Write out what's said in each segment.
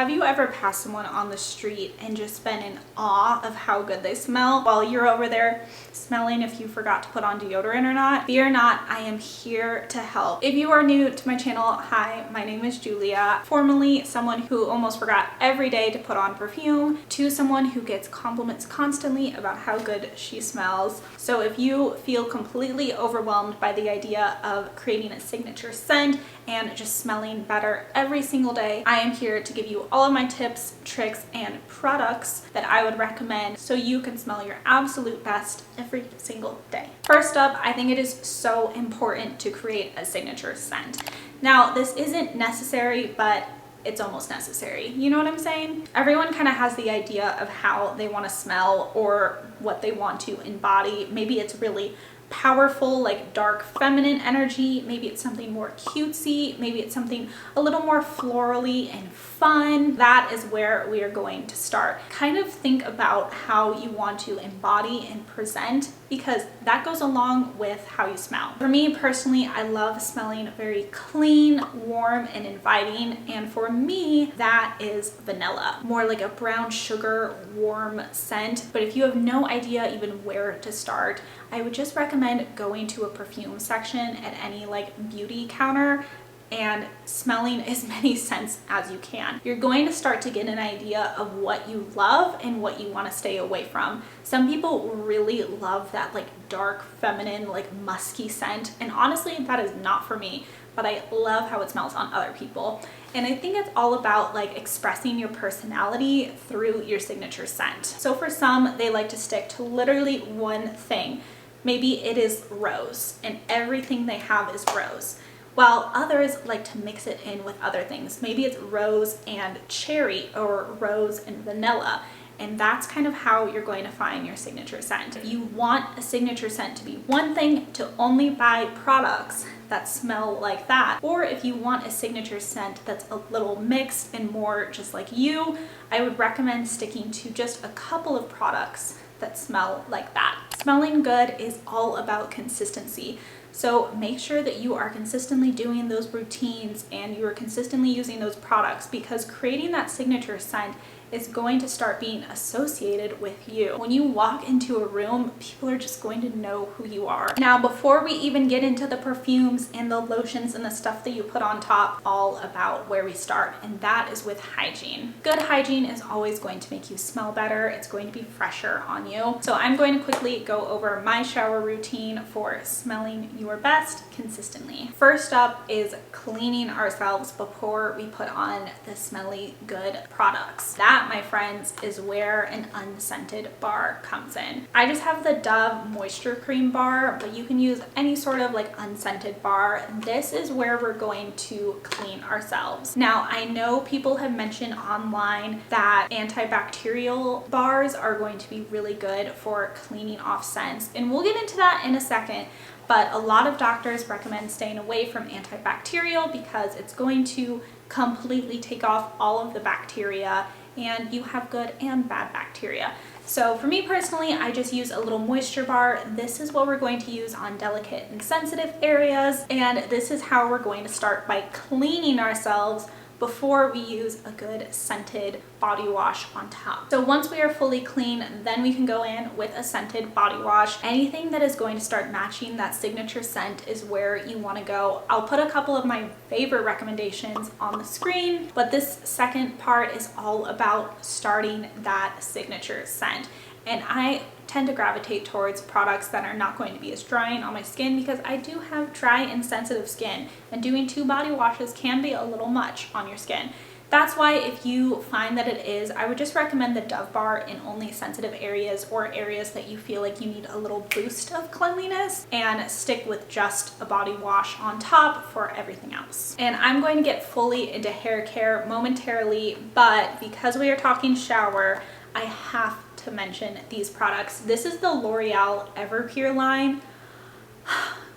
Have you ever passed someone on the street and just been in awe of how good they smell while you're over there smelling if you forgot to put on deodorant or not? Fear not, I am here to help. If you are new to my channel, hi, my name is Julia, formerly someone who almost forgot every day to put on perfume, to someone who gets compliments constantly about how good she smells. So if you feel completely overwhelmed by the idea of creating a signature scent and just smelling better every single day, I am here to give you all of my tips, tricks, and products that I would recommend so you can smell your absolute best every single day. First up, I think it is so important to create a signature scent. Now, this isn't necessary, but it's almost necessary. You know what I'm saying? Everyone kind of has the idea of how they want to smell or what they want to embody. Maybe it's really powerful, like dark feminine energy. Maybe it's something more cutesy. Maybe it's something a little more florally and fun. That is where we are going to start. Kind of think about how you want to embody and present, because that goes along with how you smell. For me personally, I love smelling very clean, warm, and inviting. And for me, that is vanilla. More like a brown sugar, warm scent. But if you have no idea even where to start, I would just recommend going to a perfume section at any like beauty counter and smelling as many scents as you can. You're going to start to get an idea of what you love and what you want to stay away from. Some people really love that like dark feminine, like musky scent, and honestly that is not for me, but I love how it smells on other people. And I think it's all about like expressing your personality through your signature scent. So for some, they like to stick to literally one thing. Maybe it is rose and everything they have is rose, while others like to mix it in with other things. Maybe it's rose and cherry or rose and vanilla. And that's kind of how you're going to find your signature scent. If you want a signature scent to be one thing, to only buy products that smell like that. Or if you want a signature scent that's a little mixed and more just like you, I would recommend sticking to just a couple of products that smell like that. Smelling good is all about consistency. So make sure that you are consistently doing those routines and you are consistently using those products, because creating that signature scent is going to start being associated with you. When you walk into a room, people are just going to know who you are. Now, before we even get into the perfumes and the lotions and the stuff that you put on top, all about where we start, and that is with hygiene. Good hygiene is always going to make you smell better. It's going to be fresher on you. So I'm going to quickly go over my shower routine for smelling your best consistently. First up is cleaning ourselves before we put on the smelly good products. That, my friends, is where an unscented bar comes in. I just have the Dove moisture cream bar, but you can use any sort of like unscented bar. This is where we're going to clean ourselves. Now, I know people have mentioned online that antibacterial bars are going to be really good for cleaning off scents, and we'll get into that in a second. But a lot of doctors recommend staying away from antibacterial because it's going to completely take off all of the bacteria, and you have good and bad bacteria. So for me personally, I just use a little moisture bar. This is what we're going to use on delicate and sensitive areas, and this is how we're going to start by cleaning ourselves before we use a good scented body wash on top. So once we are fully clean, then we can go in with a scented body wash. Anything that is going to start matching that signature scent is where you want to go. I'll put a couple of my favorite recommendations on the screen, but this second part is all about starting that signature scent. And I tend to gravitate towards products that are not going to be as drying on my skin, because I do have dry and sensitive skin, and doing 2 body washes can be a little much on your skin. That's why if you find that it is, I would just recommend the Dove bar in only sensitive areas or areas that you feel like you need a little boost of cleanliness, and stick with just a body wash on top for everything else. And I'm going to get fully into hair care momentarily, but because we are talking shower, I have to mention these products. This is the L'Oreal Everpure line.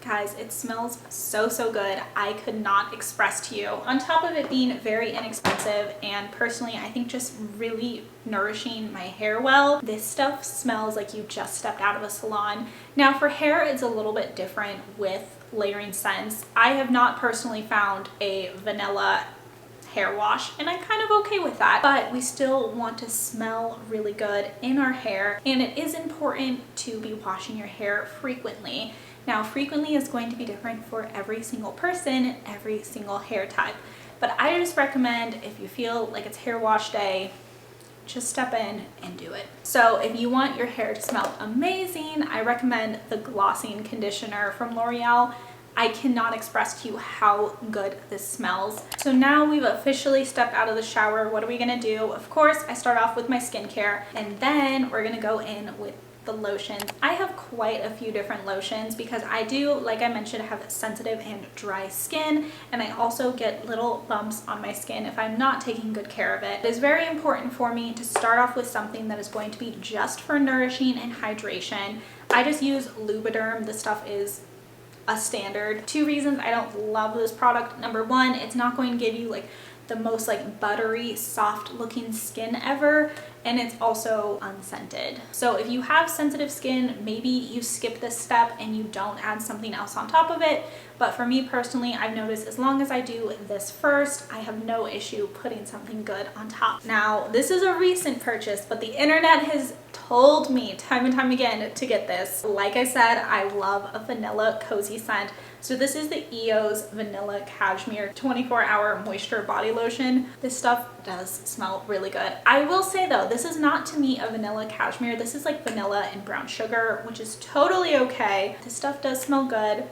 Guys, it smells so good. I could not express to you. On top of it being very inexpensive and personally, I think just really nourishing my hair well, this stuff smells like you just stepped out of a salon. Now for hair, it's a little bit different with layering scents. I have not personally found a vanilla hair wash, and I'm kind of okay with that, but we still want to smell really good in our hair, and it is important to be washing your hair frequently. Now, frequently is going to be different for every single person, every single hair type, but I just recommend if you feel like it's hair wash day, just step in and do it. So if you want your hair to smell amazing, I recommend the glossing conditioner from L'Oreal. I cannot express to you how good this smells. So now we've officially stepped out of the shower. What are we gonna do? Of course, I start off with my skincare, and then we're gonna go in with the lotions. I have quite a few different lotions because I do, like I mentioned, have sensitive and dry skin, and I also get little bumps on my skin if I'm not taking good care of it. It is very important for me to start off with something that is going to be just for nourishing and hydration. I just use Lubriderm. This stuff is a standard. Two reasons I don't love this product. Number one, it's not going to give you like the most like buttery, soft looking skin ever, and it's also unscented. So if you have sensitive skin, maybe you skip this step and you don't add something else on top of it. But for me personally, I've noticed as long as I do this first, I have no issue putting something good on top. Now, this is a recent purchase, but the internet has told me time and time again to get this. Like I said, I love a vanilla cozy scent. So this is the EOS Vanilla Cashmere 24-hour moisture body lotion. This stuff does smell really good. I will say though, this is not to me a vanilla cashmere. This is like vanilla and brown sugar, which is totally okay. This stuff does smell good.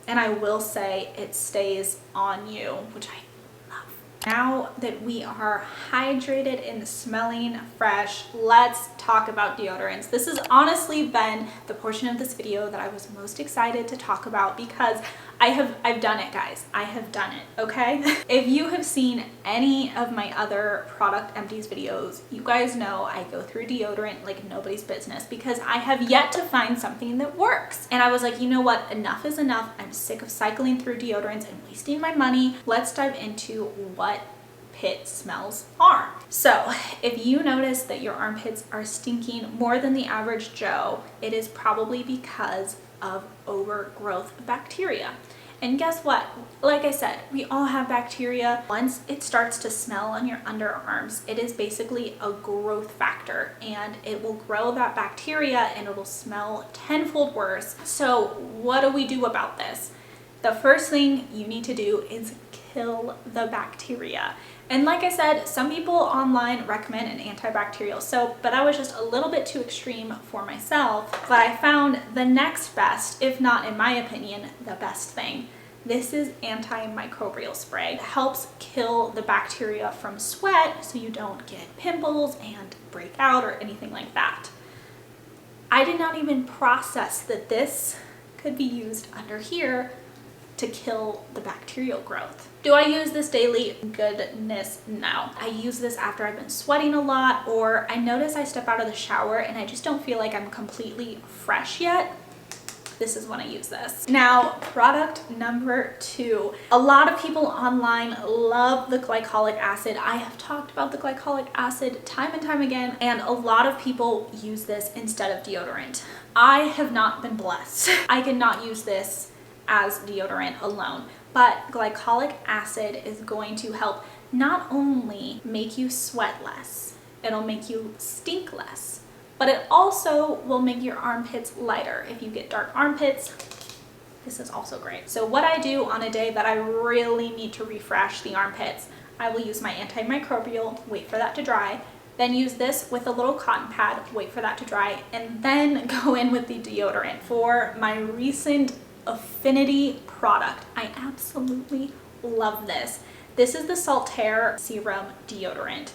And I will say it stays on you, which I love. Now that we are hydrated and smelling fresh, let's talk about deodorants. This has honestly been the portion of this video that I was most excited to talk about because I've done it, guys. I have done it, okay? If you have seen any of my other product empties videos, you guys know I go through deodorant like nobody's business because I have yet to find something that works. And I was like, you know what? Enough is enough. I'm sick of cycling through deodorants and wasting my money. Let's dive into what pit smells are. So if you notice that your armpits are stinking more than the average Joe, it is probably because of overgrowth bacteria. And guess what? Like I said, we all have bacteria. Once it starts to smell on your underarms, it is basically a growth factor, and it will grow that bacteria and it'll smell tenfold worse. So what do we do about this? The first thing you need to do is kill the bacteria. And like I said, some people online recommend an antibacterial soap, but that was just a little bit too extreme for myself. But I found the next best, if not in my opinion, the best thing. This is antimicrobial spray. It helps kill the bacteria from sweat so you don't get pimples and break out or anything like that. I did not even process that this could be used under here to kill the bacterial growth. Do I use this daily? Goodness, no. I use this after I've been sweating a lot, or I notice I step out of the shower and I just don't feel like I'm completely fresh yet. This is when I use this. Now, product number 2. A lot of people online love the glycolic acid. I have talked about the glycolic acid time and time again, and a lot of people use this instead of deodorant. I have not been blessed. I cannot use this as deodorant alone, but glycolic acid is going to help not only make you sweat less, it'll make you stink less, but it also will make your armpits lighter. If you get dark armpits, this is also great. So what I do on a day that I really need to refresh the armpits, I will use my antimicrobial, wait for that to dry, then use this with a little cotton pad, wait for that to dry, and then go in with the deodorant. For my recent Affinity product, I absolutely love this. This is the Saltaire Serum Deodorant.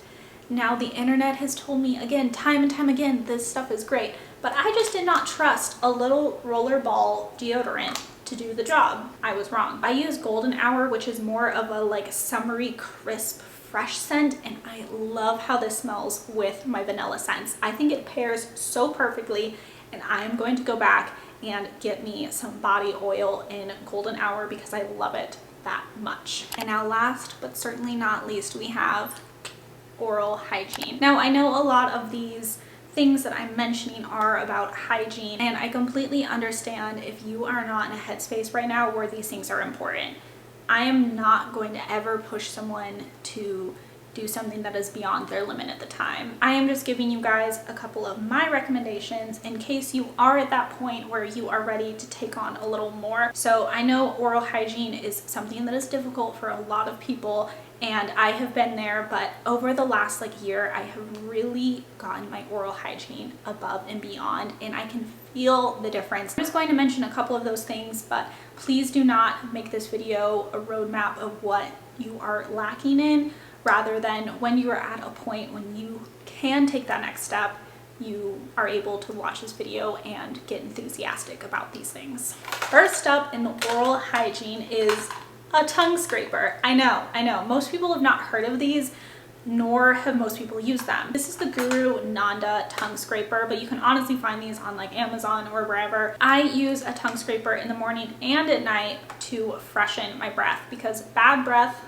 Now, the internet has told me again, time and time again, this stuff is great, but I just did not trust a little roller ball deodorant to do the job. I was wrong. I use Golden Hour, which is more of a like summery, crisp, fresh scent, and I love how this smells with my vanilla scents. I think it pairs so perfectly, and I am going to go back and get me some body oil in Golden Hour because I love it that much. And now last but certainly not least, we have Oral Hygiene. Now, I know a lot of these things that I'm mentioning are about hygiene, and I completely understand if you are not in a headspace right now where these things are important. I am not going to ever push someone to do something that is beyond their limit at the time. I am just giving you guys a couple of my recommendations in case you are at that point where you are ready to take on a little more. So I know oral hygiene is something that is difficult for a lot of people, and I have been there, but over the last year, I have really gotten my oral hygiene above and beyond, and I can feel the difference. I'm just going to mention a couple of those things, but please do not make this video a roadmap of what you are lacking in, rather than when you are at a point when you can take that next step, you are able to watch this video and get enthusiastic about these things. First up in the oral hygiene is a tongue scraper. I know, most people have not heard of these, nor have most people used them. This is the Guru Nanda tongue scraper, but you can honestly find these on Amazon or wherever. I use a tongue scraper in the morning and at night to freshen my breath, because bad breath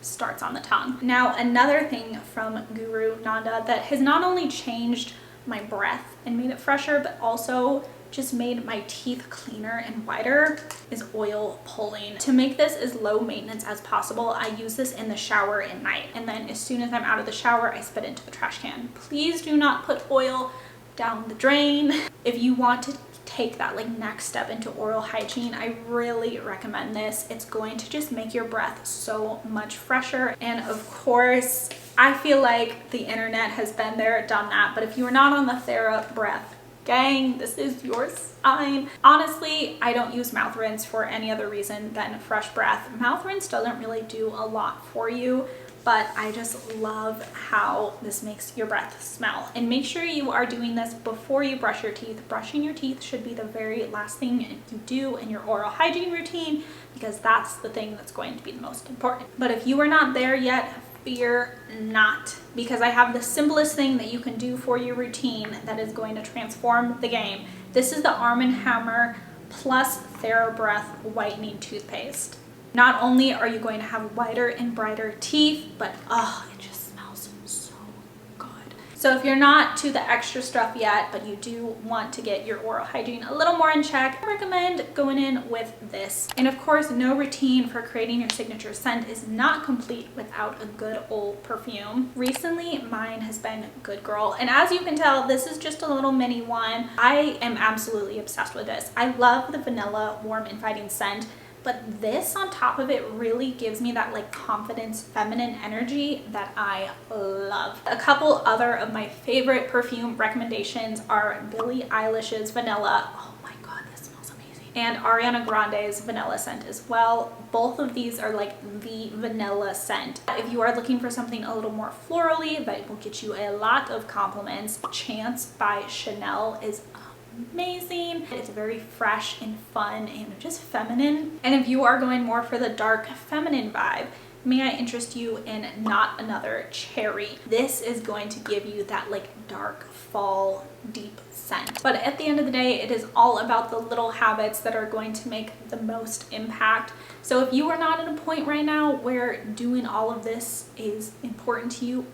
starts on the tongue. Now, another thing from Guru Nanda that has not only changed my breath and made it fresher, but also just made my teeth cleaner and whiter is oil pulling. To make this as low maintenance as possible, I use this in the shower at night, and then as soon as I'm out of the shower, I spit it into the trash can. Please do not put oil down the drain. If you want to take that next step into oral hygiene, I really recommend this. It's going to just make your breath so much fresher. And of course, I feel like the internet has been there, done that, but if you are not on the TheraBreath gang, this is your sign. Honestly, I don't use mouth rinse for any other reason than fresh breath. Mouth rinse doesn't really do a lot for you, but I just love how this makes your breath smell. And make sure you are doing this before you brush your teeth. Brushing your teeth should be the very last thing you do in your oral hygiene routine, because that's the thing that's going to be the most important. But if you are not there yet, fear not, because I have the simplest thing that you can do for your routine that is going to transform the game. This is the Arm & Hammer plus TheraBreath whitening toothpaste. Not only are you going to have whiter and brighter teeth, but it just smells so good. So if you're not to the extra stuff yet, but you do want to get your oral hygiene a little more in check, I recommend going in with this. And of course, no routine for creating your signature scent is not complete without a good old perfume. Recently, mine has been Good Girl, and as you can tell, this is just a little mini one. I am absolutely obsessed with this. I love the vanilla warm inviting scent, but this on top of it really gives me that confidence, feminine energy that I love. A couple other of my favorite perfume recommendations are Billie Eilish's Vanilla. Oh my god, this smells amazing. And Ariana Grande's Vanilla scent as well. Both of these are the vanilla scent. If you are looking for something a little more florally that will get you a lot of compliments, Chance by Chanel is amazing. It's very fresh and fun and just feminine. And if you are going more for the dark feminine vibe, may I interest you in Not Another Cherry. This is going to give you that dark fall deep scent. But at the end of the day, it is all about the little habits that are going to make the most impact. So if you are not at a point right now where doing all of this is important to you,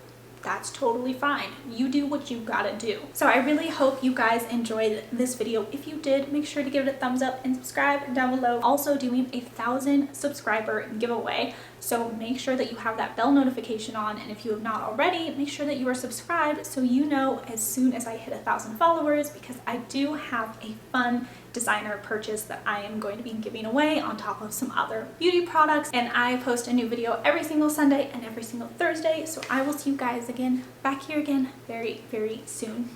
that's totally fine. You do what you gotta do. So I really hope you guys enjoyed this video. If you did, make sure to give it a thumbs up and subscribe down below. Also doing a 1,000 subscriber giveaway. So make sure that you have that bell notification on, and if you have not already, make sure that you are subscribed so you know as soon as I hit 1,000 followers, because I do have a fun designer purchase that I am going to be giving away on top of some other beauty products. And I post a new video every single Sunday and every single Thursday, so I will see you guys again back here again very, very soon.